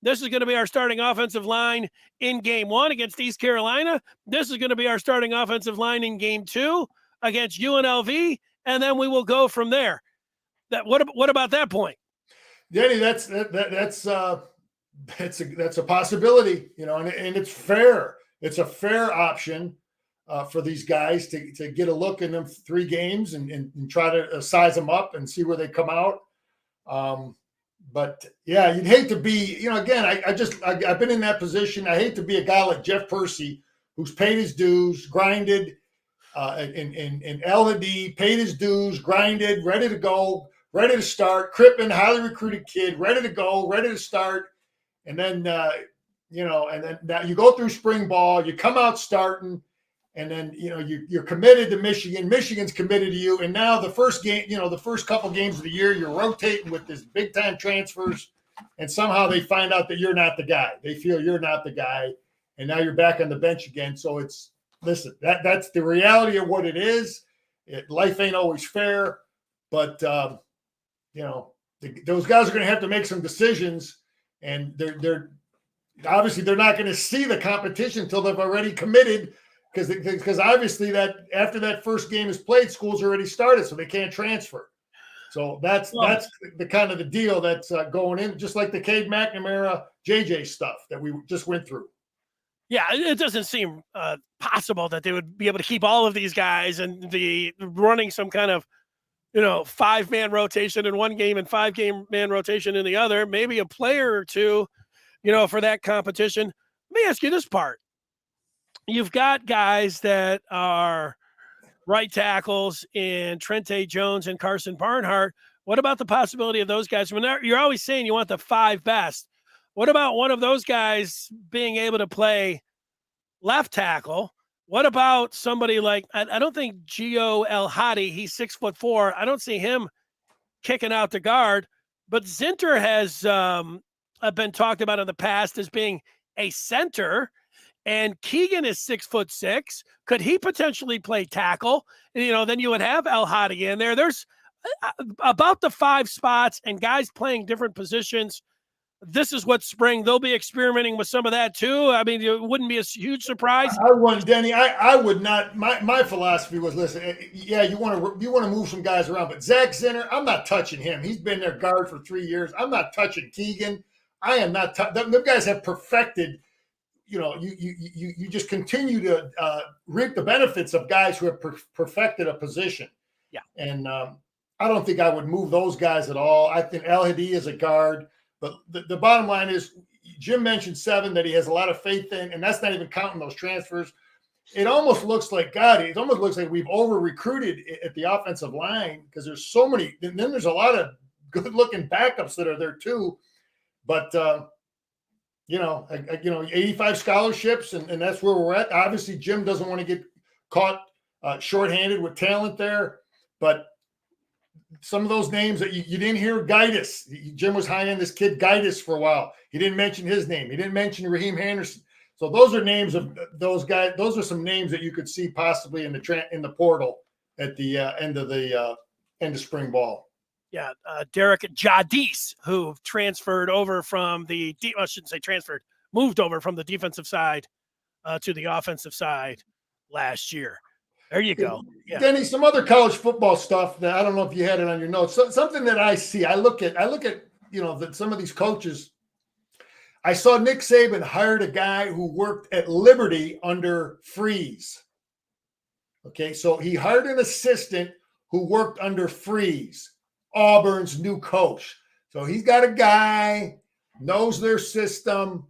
this is going to be our starting offensive line in game 1 against East Carolina. This is going to be our starting offensive line in game 2 against UNLV. And then we will go from there. What about that point? Danny, that's a possibility, and it's fair. It's a fair option for these guys to get a look in them 3 games and try to size them up and see where they come out. But yeah, you'd hate to be, again, I've been in that position. I hate to be a guy like Jeff Percy, who's paid his dues, grinded, in L&D, paid his dues, grinded, ready to go, ready to start. Crippen, highly recruited kid, ready to go, ready to start. And then, and then now you go through spring ball, you come out starting, and then, you're committed to Michigan. Michigan's committed to you. And now the first game, the first couple games of the year, you're rotating with this big time transfers. And somehow they find out that you're not the guy. They feel you're not the guy. And now you're back on the bench again. So listen, that's the reality of what it is. Life ain't always fair. But, those guys are going to have to make some decisions. And they're obviously they're not going to see the competition until they've already committed. Because obviously that after that first game is played, school's already started, so they can't transfer. So that's the kind of the deal that's going in, just like the Cade McNamara, JJ stuff that we just went through. Yeah, it doesn't seem possible that they would be able to keep all of these guys and be running some kind of, 5-man rotation in one game and 5-man rotation in the other. Maybe a player or two, for that competition. Let me ask you this part. You've got guys that are right tackles in Trente Jones and Carson Barnhart. What about the possibility of those guys? You're always saying you want the 5 best. What about one of those guys being able to play left tackle? What about somebody like, I don't think Gio El Hadi, he's 6'4". I don't see him kicking out the guard, but Zinter has been talked about in the past as being a center. And Keegan is 6'6". Could he potentially play tackle? Then you would have El Hadi in there. There's about the 5 spots and guys playing different positions. This is what spring, they'll be experimenting with some of that too. I mean, it wouldn't be a huge surprise. I wouldn't, Denny. I would not. My philosophy was, listen, yeah, you want to move some guys around, but Zach Zinter, I'm not touching him. He's been their guard for 3 years. I'm not touching Keegan. I am not. Them guys have perfected. You just continue to reap the benefits of guys who have perfected a position. Yeah. And I don't think I would move those guys at all. I think El Hadi is a guard. But the bottom line is, Jim mentioned 7 that he has a lot of faith in, and that's not even counting those transfers. It almost looks like, we've over-recruited at the offensive line because there's so many. And then there's a lot of good-looking backups that are there too. But 85 scholarships, and that's where we're at. Obviously, Jim doesn't want to get caught shorthanded with talent there, but some of those names that you didn't hear, Gaitis. Jim was high on this kid Gaitis for a while. He didn't mention his name. He didn't mention Raheem Henderson. So those are names of those guys. Those are some names that you could see possibly in the portal at the end of spring ball. Yeah, Derek Jadis, who transferred over from moved over from the defensive side to the offensive side last year. There you go. Yeah. Denny, some other college football stuff that I don't know if you had it on your notes. Something that I see, I look at some of these coaches. I saw Nick Saban hired a guy who worked at Liberty under Freeze. Okay, so he hired an assistant who worked under Freeze, Auburn's new coach. So he's got a guy, knows their system,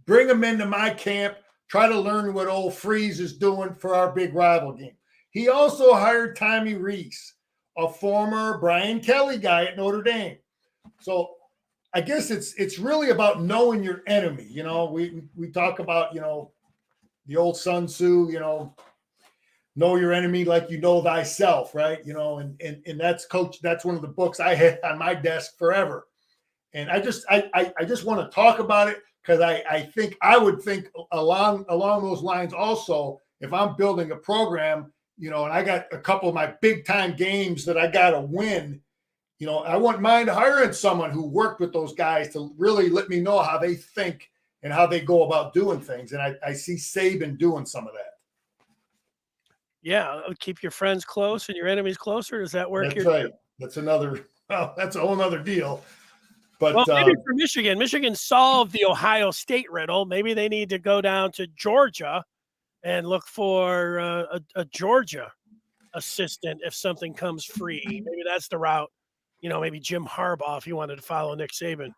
bring him into my camp, try to learn what old Freeze is doing for our big rival game. He also hired Tommy Rees, a former Brian Kelly guy at Notre Dame. So I guess it's really about knowing your enemy. We talk about, the old Sun Tzu, know your enemy like you know thyself, right? And that's that's one of the books I had on my desk forever. And I just want to talk about it because I would think along those lines also, if I'm building a program, and I got a couple of my big time games that I got to win, I wouldn't mind hiring someone who worked with those guys to really let me know how they think and how they go about doing things. And I see Saban doing some of that. Yeah, keep your friends close and your enemies closer. Does that work? That's right. That's that's a whole nother deal. But maybe for Michigan solved the Ohio State riddle. Maybe they need to go down to Georgia and look for a Georgia assistant if something comes free. Maybe that's the route maybe Jim Harbaugh if he wanted to follow Nick Saban.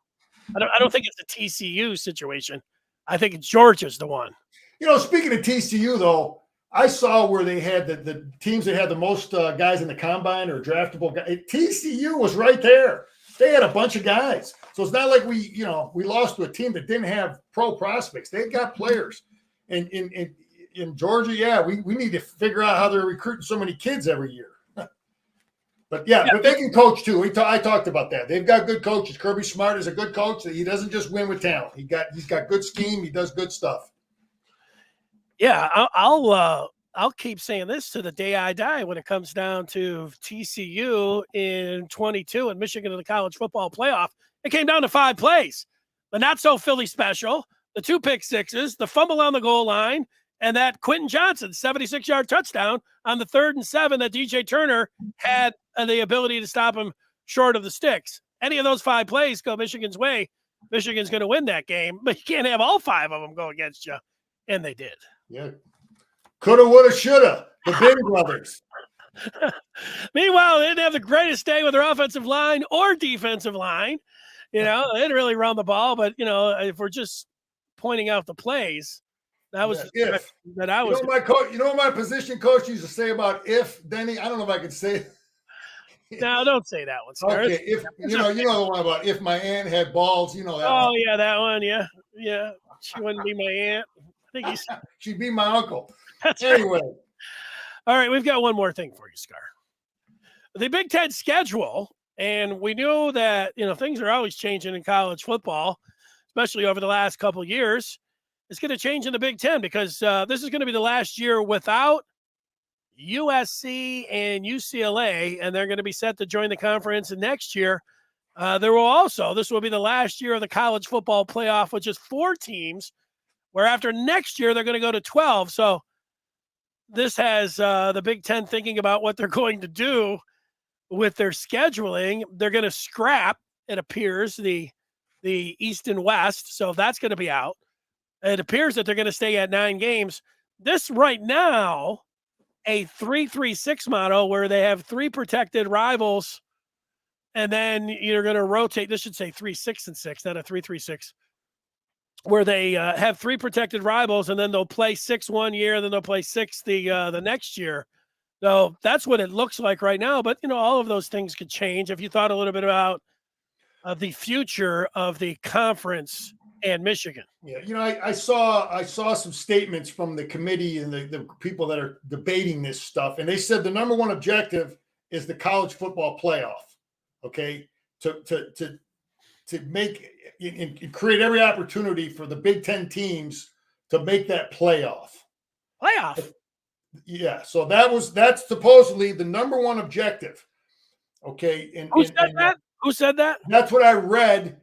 I don't think it's a TCU situation. I think Georgia's the one. Speaking of TCU, though, I saw where they had the teams that had the most guys in the combine or draftable guys. TCU was right there. They had a bunch of guys. So it's not like we lost to a team that didn't have pro prospects. They got players. And in Georgia, yeah, we need to figure out how they're recruiting so many kids every year. But they can coach too. I talked about that. They've got good coaches. Kirby Smart is a good coach. He doesn't just win with talent. He's got good scheme. He does good stuff. Yeah, I'll keep saying this to the day I die when it comes down to TCU in 22 and Michigan in the college football playoff. It came down to 5 plays. The not so Philly special, the 2 pick sixes, the fumble on the goal line, and that Quentin Johnson 76-yard touchdown on the 3rd and 7 that DJ Turner had the ability to stop him short of the sticks. Any of those 5 plays go Michigan's way, Michigan's going to win that game, but you can't have all 5 of them go against you. And they did. Yeah. Coulda, woulda, shoulda. The Big brothers. Meanwhile, they didn't have the greatest day with their offensive line or defensive line. They didn't really run the ball, but, if we're just pointing out the plays, that was that I was. What my position coach used to say about if, Denny? I don't know if I can say it. No, don't say that one, Scar. Okay, if you know the one about if my aunt had balls, that one. Yeah, that one, yeah. She wouldn't be my aunt. I think she'd be my uncle. That's anyway. Right. All right, we've got one more thing for you, Scar. The Big Ten schedule, and we knew that things are always changing in college football, especially over the last couple of years. It's going to change in the Big Ten because this is going to be the last year without USC and UCLA, and they're going to be set to join the conference next year. This will be the last year of the college football playoff, which is 4 teams, where after next year, they're going to go to 12. So this has the Big Ten thinking about what they're going to do with their scheduling. They're going to scrap, it appears, the East and West. So that's going to be out. It appears that they're going to stay at 9 games. This right now, a 3-3-6 model where they have 3 protected rivals, and then you're going to rotate. This should say 3-6-6, not a 3-3-6. Where they have 3 protected rivals, and then they'll play 6 one year, and then they'll play 6 the next year. So that's what it looks like right now. But all of those things could change. If you thought a little bit about the future of the conference and Michigan. Yeah, I saw some statements from the committee and the people that are debating this stuff, and they said the number one objective is the college football playoff. Okay, to make and create every opportunity for the Big Ten teams to make that playoff. Yeah, so that's supposedly the number one objective. Okay, and who said that? Who said that? That's what I read.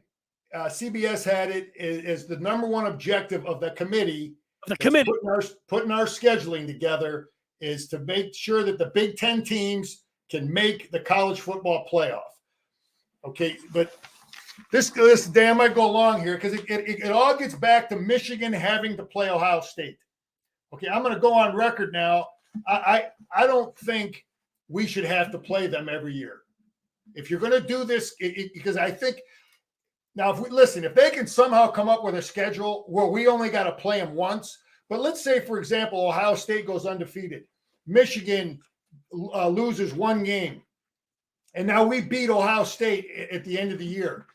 CBS had it as the number one objective of the committee. Putting our scheduling together is to make sure that the Big Ten teams can make the college football playoff. Okay, but this day I might go along here because it all gets back to Michigan having to play Ohio State. Okay, I'm going to go on record now. I don't think we should have to play them every year. If you're going to do this, because I think now if they can somehow come up with a schedule where we only got to play them once, but let's say, for example, Ohio State goes undefeated, Michigan loses 1 game, and now we beat Ohio State at the end of the year.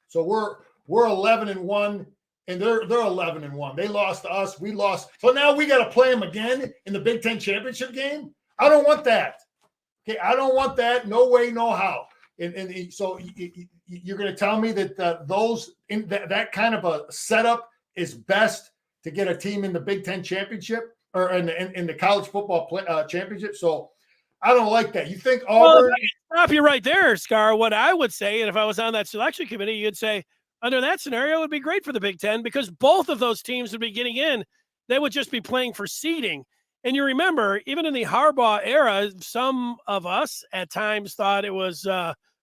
So we're 11-1, and they're 11-1. They lost to us. We lost. So now we got to play them again in the Big Ten championship game. I don't want that. Okay, I don't want that. No way, no how. And so you're going to tell me that that kind of a setup is best to get a team in the Big Ten championship or in the college football championship. So I don't like that. You think Auburn? Well, stop you right there, Scar. What I would say, and if I was on that selection committee, you'd say under that scenario, it would be great for the Big Ten because both of those teams would be getting in. They would just be playing for seeding. And you remember, even in the Harbaugh era, some of us at times thought it was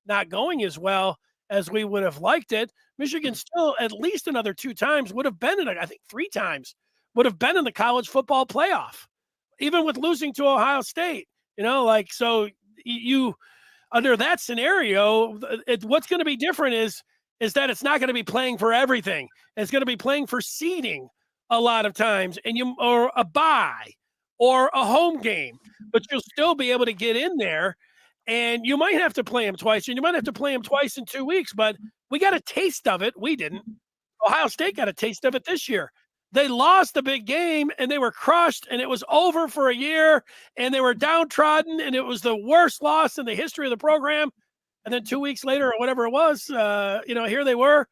not going as well as we would have liked it. Michigan still at least another 2 times would have been in it. I think 3 times would have been in the college football playoff, even with losing to Ohio State. So under that scenario, what's going to be different is that it's not going to be playing for everything. It's going to be playing for seeding a lot of times, or a bye or a home game, but you'll still be able to get in there. And you might have to play them twice, and you might have to play them twice in 2 weeks, but we got a taste of it. We didn't. Ohio State got a taste of it this year. They lost the big game, and they were crushed, and it was over for a year, and they were downtrodden, and it was the worst loss in the history of the program. And then 2 weeks later, or whatever it was, here they were.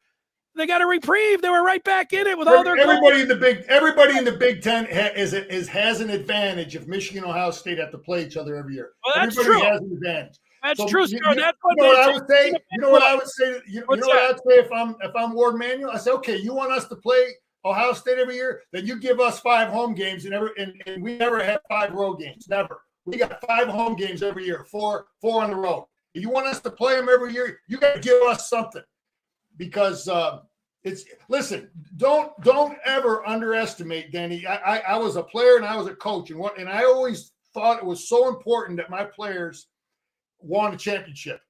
They got a reprieve. They were right back in it with all their everybody in the Big Ten has an advantage if Michigan and Ohio State have to play each other every year. Well, that's everybody true. has an advantage. That's true, Scar. That's what I would say. You know what I would say? You know what I'd say if I'm Ward Manuel? I say, okay, you want us to play Ohio State every year? Then you give us 5 home games, and we never have 5 road games. Never. We got 5 home games every year, 4 on the road. If you want us to play them every year, you got to give us something. Because listen, don't ever underestimate, Danny. I was a player and I was a coach, and I always thought it was so important that my players won a championship,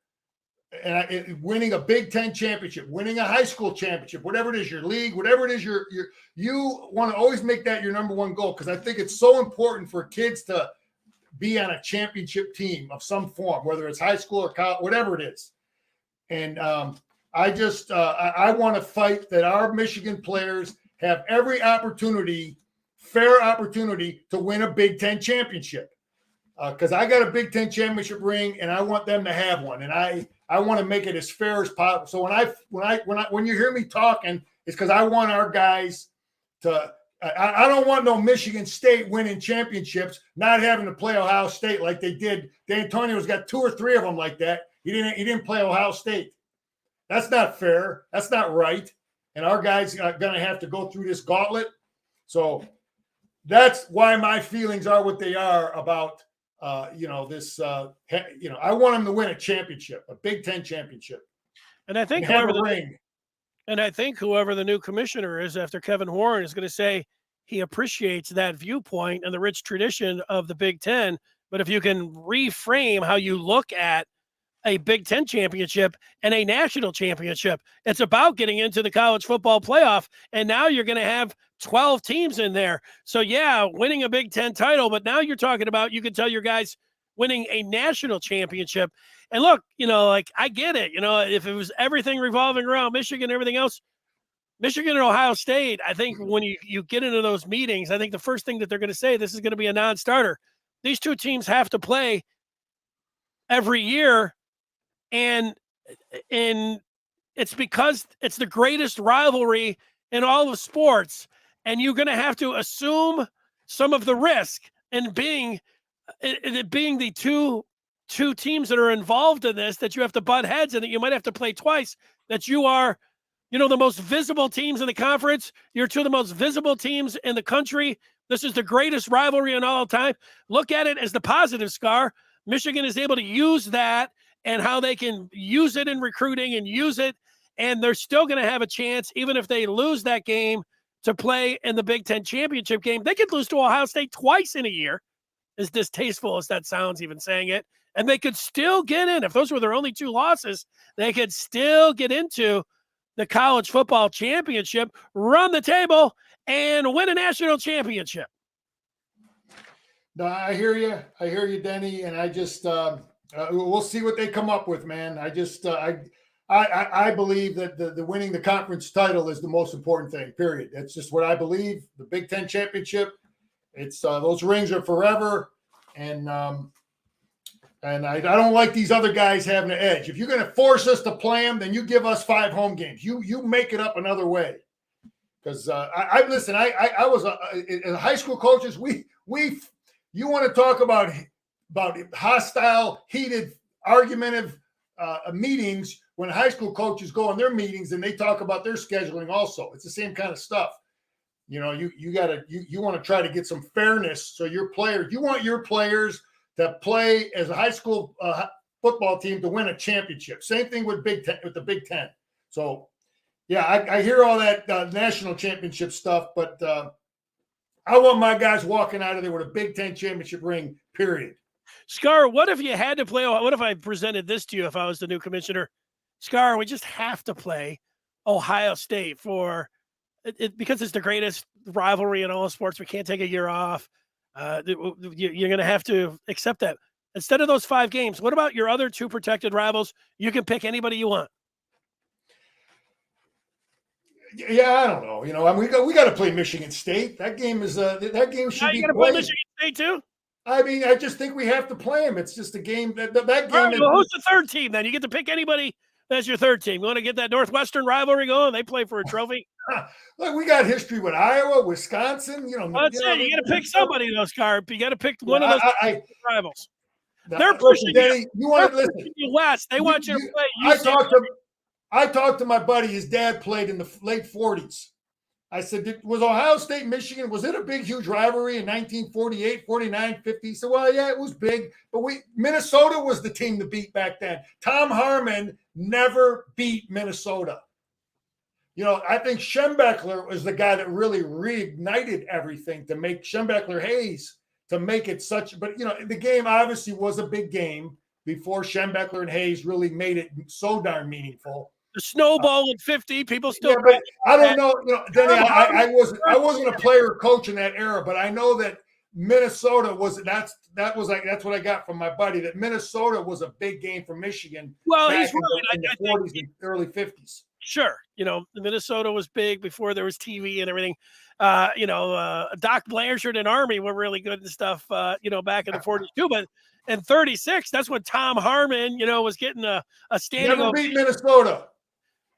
and winning a Big Ten championship, winning a high school championship, whatever it is, your league, whatever it is, you want to always make that your number one goal, because I think it's so important for kids to be on a championship team of some form, whether it's high school or college, whatever it is. And I want to fight that our Michigan players have every fair opportunity to win a Big Ten championship. Because I got a Big Ten championship ring, and I want them to have one, and I want to make it as fair as possible. So when you hear me talking, it's because I want our guys to. I don't want no Michigan State winning championships, not having to play Ohio State like they did. D'Antonio's got 2 or 3 of them like that. He didn't play Ohio State. That's not fair. That's not right. And our guys are going to have to go through this gauntlet. So that's why my feelings are what they are about, this. I want them to win a championship, a Big Ten championship. And I think whoever the new commissioner is after Kevin Warren is going to say he appreciates that viewpoint and the rich tradition of the Big Ten. But if you can reframe how you look at a Big Ten championship and a national championship, it's about getting into the college football playoff. And now you're going to have 12 teams in there. So yeah, winning a Big Ten title, but now you're talking about, you can tell your guys winning a national championship. And look, I get it. If it was everything revolving around Michigan, everything else, Michigan and Ohio State, I think when you get into those meetings, I think the first thing that they're going to say, this is going to be a non-starter. These 2 teams have to play every year. And it's because it's the greatest rivalry in all of sports. And you're going to have to assume some of the risk in being the two teams that are involved in this, that you have to butt heads and that you might have to play twice, that you are, the most visible teams in the conference. You're 2 of the most visible teams in the country. This is the greatest rivalry in all time. Look at it as the positive, Scar. Michigan is able to use that and how they can use it in recruiting and use it. And they're still going to have a chance, even if they lose that game, to play in the Big Ten championship game. They could lose to Ohio State twice in a year, as distasteful as that sounds, even saying it. And they could still get in. If those were their only 2 losses, they could still get into the college football championship, run the table, and win a national championship. No, I hear you, Denny. And I just, we'll see what they come up with, man. I believe that the winning the conference title is the most important thing, period. That's just what I believe. The Big Ten championship, it's those rings are forever. And I don't like these other guys having an edge. If you're going to force us to play them, then you give us 5 home games. You make it up another way. Because I was as high school coaches, you want to talk about hostile, heated, argumentative meetings. When high school coaches go on their meetings and they talk about their scheduling also, it's the same kind of stuff. You want to try to get some fairness. So you want your players to play as a high school football team to win a championship. Same thing with the Big Ten. So yeah, I hear all that national championship stuff, but I want my guys walking out of there with a Big Ten championship ring, period. Scar, what if you had to play? What if I presented this to you if I was the new commissioner? Scar, we just have to play Ohio State for it because it's the greatest rivalry in all sports. We can't take a year off. You're going to have to accept that. Instead of those 5 games, what about your other 2 protected rivals? You can pick anybody you want. Yeah, I don't know. I mean, we got to play Michigan State. That game is that game should be played. Play Michigan State too. I mean, I just think we have to play them. It's just a game that game. Right, well, who's the 3rd team then? You get to pick anybody. That's your 3rd team. You want to get that Northwestern rivalry going? They play for a trophy. Look, we got history with Iowa, Wisconsin. Well, that's it. You got to pick somebody, though, Scarp. You got to pick one of those rivals. They're pushing Danny, you want to listen? You west. They want you to play. I talked to my buddy. His dad played in the late 40s. I said, was Ohio State, Michigan, was it a big, huge rivalry in 1948, 49, 50? He said, well, yeah, it was big. But Minnesota was the team to beat back then. Tom Harmon never beat Minnesota. I think Schembechler was the guy that really reignited everything to make Schembechler-Hayes to make it such. But, the game obviously was a big game before Schembechler and Hayes really made it so darn meaningful. The snowball at 50, people still. Yeah, but I don't know. Denny, I wasn't a player or coach in that era, but I know that Minnesota was. That's what I got from my buddy. That Minnesota was a big game for Michigan. Well, he's right. In the 40s and early 50s. Sure, Minnesota was big before there was TV and everything. Doc Blanchard and Army were really good and stuff. Back in the 40s too, but. In 36, that's when Tom Harmon, was getting a standing ovation. Never beat Minnesota.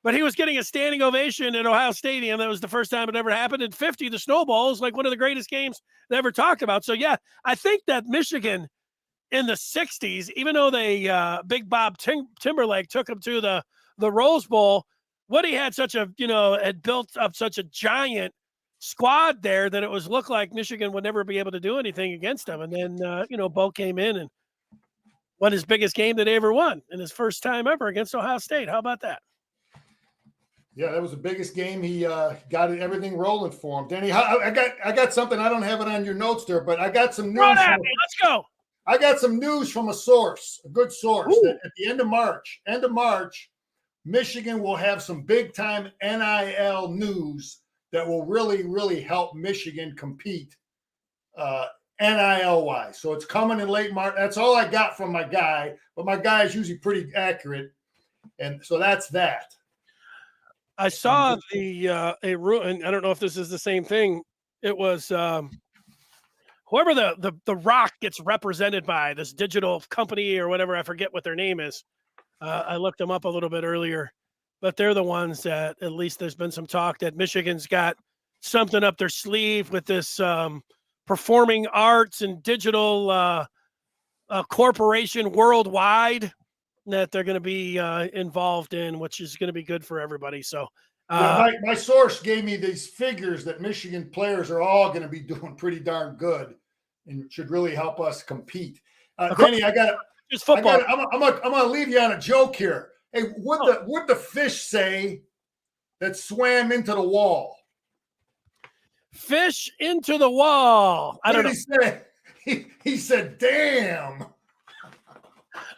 But he was getting a standing ovation at Ohio Stadium. That was the first time it ever happened. In 50, the snowball is like one of the greatest games they ever talked about. So, yeah, I think that Michigan in the 60s, even though they Big Bob Timberlake took him to the Rose Bowl, Woody had had built up such a giant squad there that it looked like Michigan would never be able to do anything against them. And then, Bo came in and won his biggest game that he ever won in his first time ever against Ohio State. How about that? Yeah, that was the biggest game. He got everything rolling for him. Danny, I got something. I don't have it on your notes there, but I got some news. Let's go. I got some news from a source, a good source. That at the end of March, Michigan will have some big time NIL news that will really, really help Michigan compete NIL wise. So it's coming in late March. That's all I got from my guy, but my guy is usually pretty accurate. And so that's that. I saw and I don't know if this is the same thing. It was whoever the Rock gets represented by, this digital company or whatever. I forget what their name is. I looked them up a little bit earlier, but they're the ones that at least there's been some talk that Michigan's got something up their sleeve with this performing arts and digital corporation worldwide that they're going to be involved in, which is going to be good for everybody. So my source gave me these figures that Michigan players are all going to be doing pretty darn good and should really help us compete. Denny, I'm going to leave you on a joke here. Hey, what'd the fish say that swam into the wall? Fish into the wall. I don't know. He said, damn.